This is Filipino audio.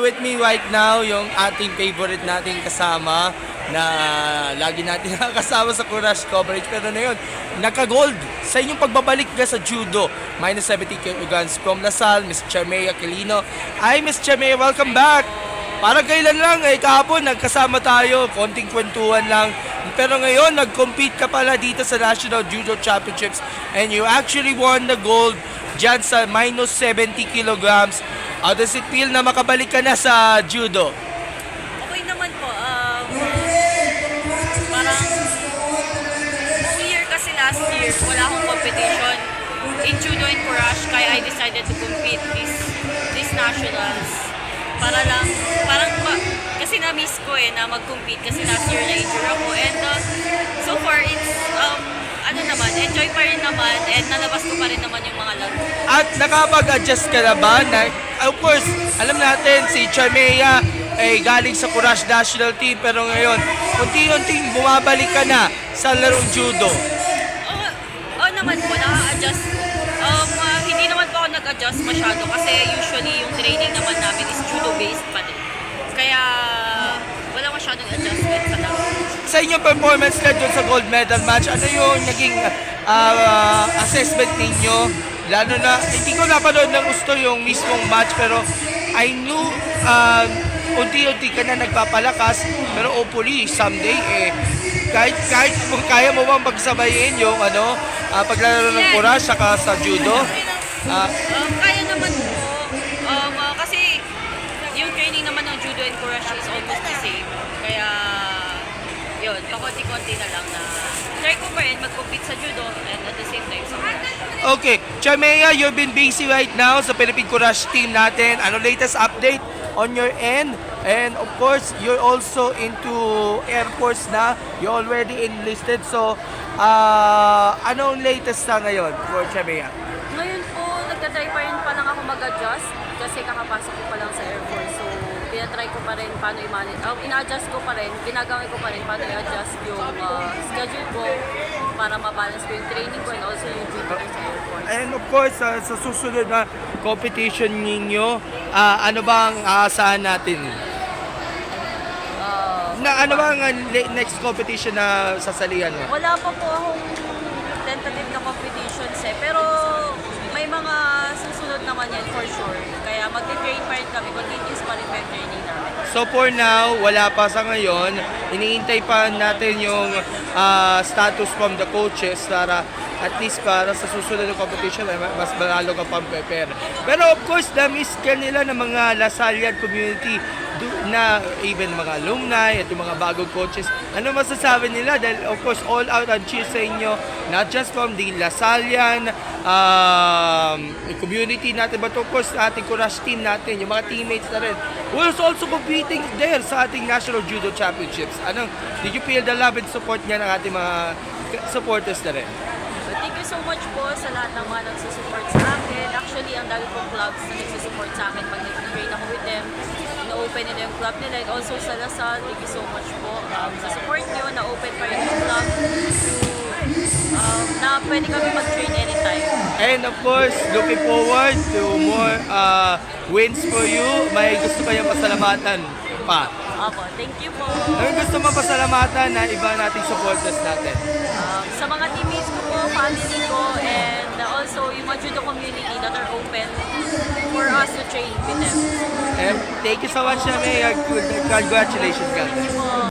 with me right now yung ating favorite nating kasama na lagi natin nakakasama sa Courage coverage. Pero na yun, naka-gold sa inyong pagbabalik ka sa judo. Minus 70 kilograms from Lasal, Miss Charmea Aquilino. Ay, Miss Charmea, welcome back! Para kailan lang, kahapon nagkasama tayo, konting kwentuhan lang. Pero ngayon, nag-compete ka pala dito sa National Judo Championships and you actually won the gold dyan sa minus 70 kilograms. How does it feel na makabalik ka na sa judo? Okay naman po. Parang full year kasi last year, wala akong competition in judo and courage, kaya I decided to compete this nationals. Para lang, kasi na-miss ko na mag-compete kasi last year na-injure ako. And so far, it's, enjoy pa rin naman and nalabas ko pa rin naman yung mga laro. At nakapag-adjust ka na ba? Of course, alam natin si Charmea ay galing sa Courage National Team pero ngayon, unti-unting bumabalik ka na sa larong judo. Oo naman po, naka-adjust. Hindi naman po ako nag-adjust masyado kasi usually yung training naman namin is judo-based pa din. Kaya wala masyadong adjustment sa laro. Sa inyong performance na dun sa gold medal match, ano yung naging assessment ninyo? Lalo na, hindi ko napanood ng gusto yung mismong match pero I knew unti-unti ka na nagpapalakas pero hopefully someday kahit kung kaya mo bang pagsabayin yung paglalaro ng courage saka sa judo? Kaya naman po. Kasi yung training naman ng judo and courage is almost the same. Kaya yun, pakonti-konti na lang na try ko pa rin mag-compete sa judo and at the same time sa courage. Okay, Charmea, you've been busy right now sa Philippine Courage team natin. Ano latest update on your end? And of course, you're also into Air Force na. You already enlisted. So, anong latest na ngayon for Charmea? Ngayon po, nagtatry pa rin pa lang ako mag-adjust kasi kakapasok ko pa lang sa Air Force. So, pinatry ko pa rin paano i-manage. Ina-adjust ko pa rin, ginagawin ko pa rin paano i-adjust yung schedule ko para ma-balance ko yung training ko and also yung judo ko sa Air Force. And of course, sa susunod na competition ninyo, ano bang aasahan natin? Ano bang next competition na sasalihan mo? Wala pa po akong tentative na competitions pero may mga susunod naman yan for sure. Kaya mag-train pa rin kami, continuous pa rin yung training namin. So for now, wala pa sa ngayon. Iniintay pa natin yung status from the coaches para at least para sa susunod na competition ay mas malalo ka pang prepare. Pero of course, na-miss ka nila ng mga Lasallian community na even mga alumni at yung mga bagong coaches. Ano masasabi nila? Dahil of course, all out and cheer sa inyo, not just from the Lasallian community natin, but of course, ating Courage team natin, yung mga teammates na rin, who is also competing there sa ating National Judo Championships. Did you feel the love and support niya ng ating mga supporters na rin? Thank you so much po sa lahat ng mga nagsusupport sa akin. Actually, ang dami pong clubs na nagsusupport sa akin pag nag-train ako with them. Na-open nila yung club nila and also sa Lasal. Thank you so much po sa support nyo. Na-open pa rin yung club na pwede kami mag-train anytime. And of course, looking forward to more wins for you. May gusto kayong pasalamatan pa? Opo, thank you po. Ano gusto mo pasalamatan na iba nating supporters natin? Sa mga teammates ko po, family ko, and also yung mga judo community that are open for us to train with them. And thank you so much, Shami. Congratulations, guys.